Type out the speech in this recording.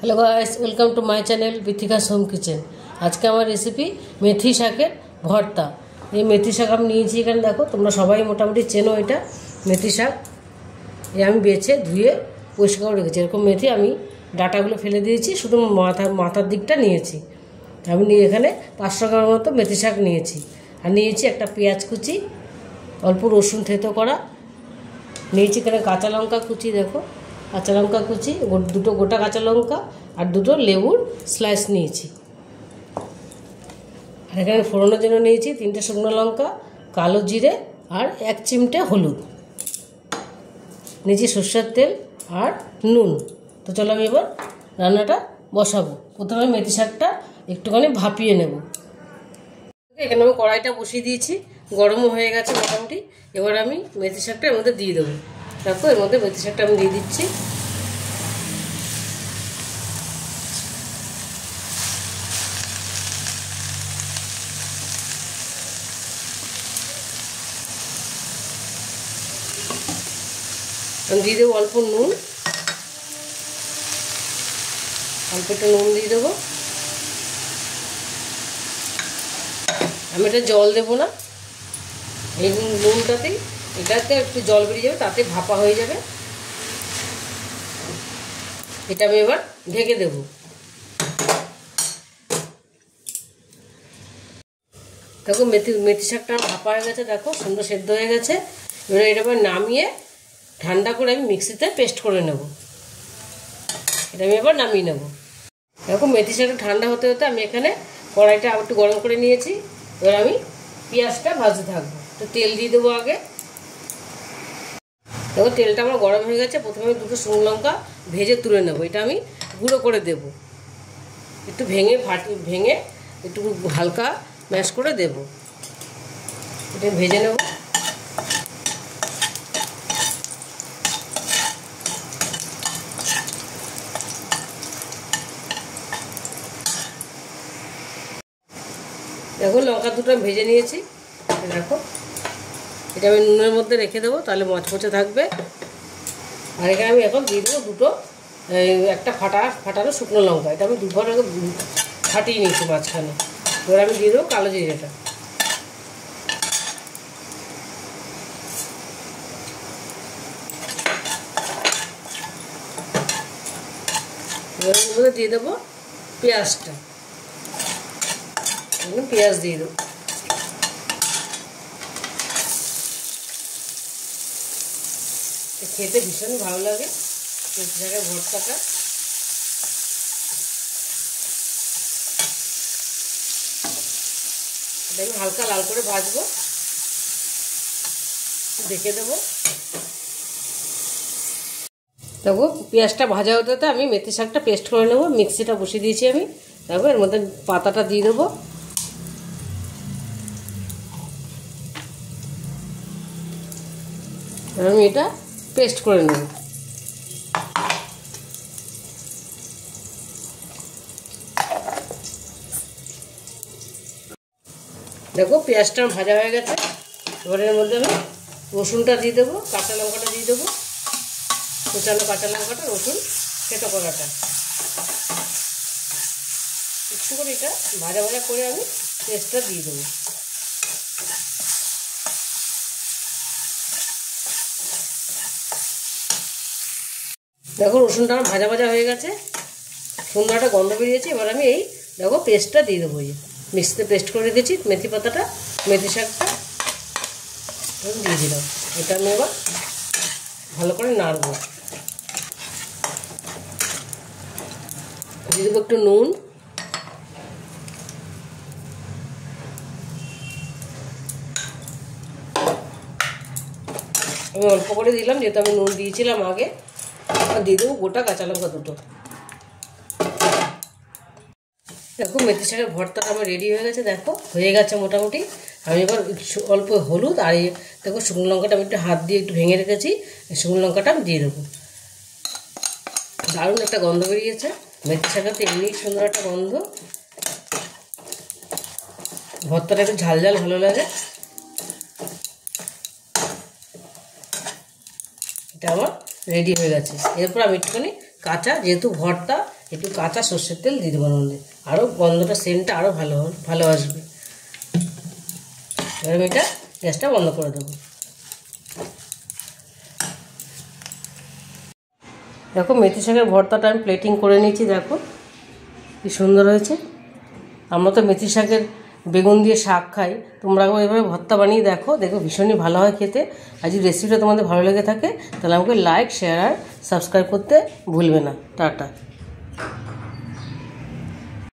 Hello guys, welcome to my channel Vithika's home kitchen. आज के हमार रेसिपि मेथी शाकेर भर्ता। ये मेथी शाक আমি নিয়েছি এখানে দেখো, তোমরা সবাই মোটামুটি চেনো এটা মেথি শাক। এই আমি বেছে ধুয়ে পরিষ্কার করে রেখেছি। এরকম মেথি আমি ডাটাগুলো ফেলে দিয়েছি, শুধু মাথার দিকটা নিয়েছি। আমি এখানে 500 গ্রাম মতো মেথি শাক নিয়েছি। আর নিয়েছি একটা পেঁয়াজ কুচি, অল্প রসুন থেতো করা নিয়েছি। এখানে কাঁচা লঙ্কা কুচি, দেখো কাঁচা লঙ্কা কুচি, দুটো গোটা কাঁচা লঙ্কা আর দুটো লেবুর স্লাইস নিয়েছি। আর এখানে ফোড়নের জন্য নিয়েছি 3টে শুকনো লঙ্কা, কালো জিরে আর 1 চিমটে হলুদ নিয়েছি, সরষের তেল আর নুন। তো চলো আমি এবার রান্নাটা বসাবো। প্রথমে মেথি শাকটা একটুখানি ভাপিয়ে নেব। এখানে আমি কড়াইটা বসিয়ে দিয়েছি, গরমও হয়ে গেছে মোটামুটি। এবার আমি মেথি শাকটা এর মধ্যে দিয়ে দেবো। দেখো এর মধ্যে মেথি শাকটা আমি দিয়ে দিচ্ছি। আমি দিয়ে দেবো অল্প নুন, অল্প একটু নুন দিয়ে দেবো। আমি এটা জল দেবো না, এই নুনটাতেই এটাতে একটু জল বেরিয়ে যাবে, তাতে ভাপা হয়ে যাবে। এটা আমি এবার ঢেকে দেব। দেখো মেথি শাকটা ভাপা হয়ে গেছে, দেখো সুন্দর সেদ্ধ হয়ে গেছে। এবার এটা আবার নামিয়ে ঠান্ডা করে আমি মিক্সিতে পেস্ট করে নেব। এটা আমি এবার নামিয়ে নেব। দেখো মেথি শাকটা ঠান্ডা হতে হতে আমি এখানে কড়াইটা একটু গরম করে নিয়েছি। এবার আমি পেঁয়াজটা ভাজতে থাকবো। তো তেল দিয়ে দেবো আগে। দেখো তেলটা আমার গরম হয়ে গেছে। প্রথমে আমি দুটো শুকনো লঙ্কা ভেজে তুলে নেবো। এটা আমি গুঁড়ো করে দেব, একটু ভেঙে একটু হালকা ম্যাশ করে দেব। এটা ভেজে নেব। দেখো লঙ্কা দুটো ভেজে নিয়েছি। দেখো এটা আমি নুনের মধ্যে রেখে দেবো, তাহলে মচমচে থাকবে। আর এখানে আমি এখন দিয়ে দেবো দুটো একটা ফাটানো শুকনো লঙ্কা। এটা আমি দুবার আগে ফাটিয়ে নিয়েছি মাঝখানে। এবার আমি দিয়ে দেবো কালো জিরেটা। এবার এর মধ্যে দিয়ে দেবো পেঁয়াজটা। পেঁয়াজ দিয়ে দেবো। খেতে ভীষণ ভালো লাগে মেথি শাকের ভর্তাটা। এটা আমি হালকা লাল করে ভাজবো, দেখে দেবো। দেখো পেঁয়াজটা ভাজা হতে হতে আমি মেথি শাকটা পেস্ট করে নেবো। মিক্সিটা বসিয়ে দিয়েছি আমি। দেখো এর মধ্যে পাতাটা দিয়ে দেবো। আমি এটা পেস্ট করে নেব। দেখো পেঁয়াজটা ভাজা হয়ে গেছে। এবার এর মধ্যে আমি রসুনটা দিয়ে দেবো, কাঁচা লঙ্কাটা দিয়ে দেবো, কুচানো কাঁচা লঙ্কাটা, রসুন থেতো করাটা। একটু করে এটা ভাজা ভাজা করে আমি পেস্টটা দিয়ে দেবো। দেখো রসুনটা আমার ভাজা ভাজা হয়ে গেছে, সুন্দর একটা গন্ধ বেরিয়েছে। এবার আমি এই দেখো পেস্টটা দিয়ে দেবো। এই মিক্সিতে পেস্ট করে রেখেছি মেথি পাতাটা, মেথি শাকটা দিয়ে দিলাম। এটা আমি এবার ভালো করে নাড়বো। দিয়ে দেবো একটু নুন, আমি অল্প করে দিলাম যেহেতু আমি নুন দিয়েছিলাম আগে। আর দিয়ে দেবো গোটা কাঁচা লঙ্কা দুটো। দেখো মেথি শাকের ভর্তাটা আমার রেডি হয়ে গেছে। দেখো হয়ে গেছে মোটামুটি। আমি এবার অল্প হলুদ আর দেখো শুকনো লঙ্কাটা আমি একটু হাত দিয়ে একটু ভেঙে রেখেছি, শুকনো লঙ্কাটা আমি দিয়ে দেবো। দারুণ একটা গন্ধ বেরিয়েছে। মেথি শাকের তো এমনি সুন্দর একটা গন্ধ। ভর্তাটা একটু ঝাল ঝাল ভালো লাগে। এটা আমার রেডি হয়ে গেছে। এরপর আমি একটুখানি কাঁচা, যেহেতু ভর্তা একটু কাঁচা সর্ষের তেল দিয়ে দেবো ওর মধ্যে, আরও গন্ধটা সেন্টটা আরও ভালো আসবে। এবার আমি এটা গ্যাসটা বন্ধ করে দেবো। দেখো মেথি শাকের ভর্তাটা আমি প্লেটিং করে নিয়েছি, দেখো কি সুন্দর হয়েছে। আমরা তো মেথি শাকের বেগুন দিয়ে শাক খাই, তোমরা এভাবে ভর্তা বানিয়ে দেখো, দেখো ভীষণই ভালো হয় খেতে। আর যদি রেসিপিটা তোমাদের ভালো লেগে থাকে তাহলে আমাকে লাইক, শেয়ার আর সাবস্ক্রাইব করতে ভুলবে না। টাটা।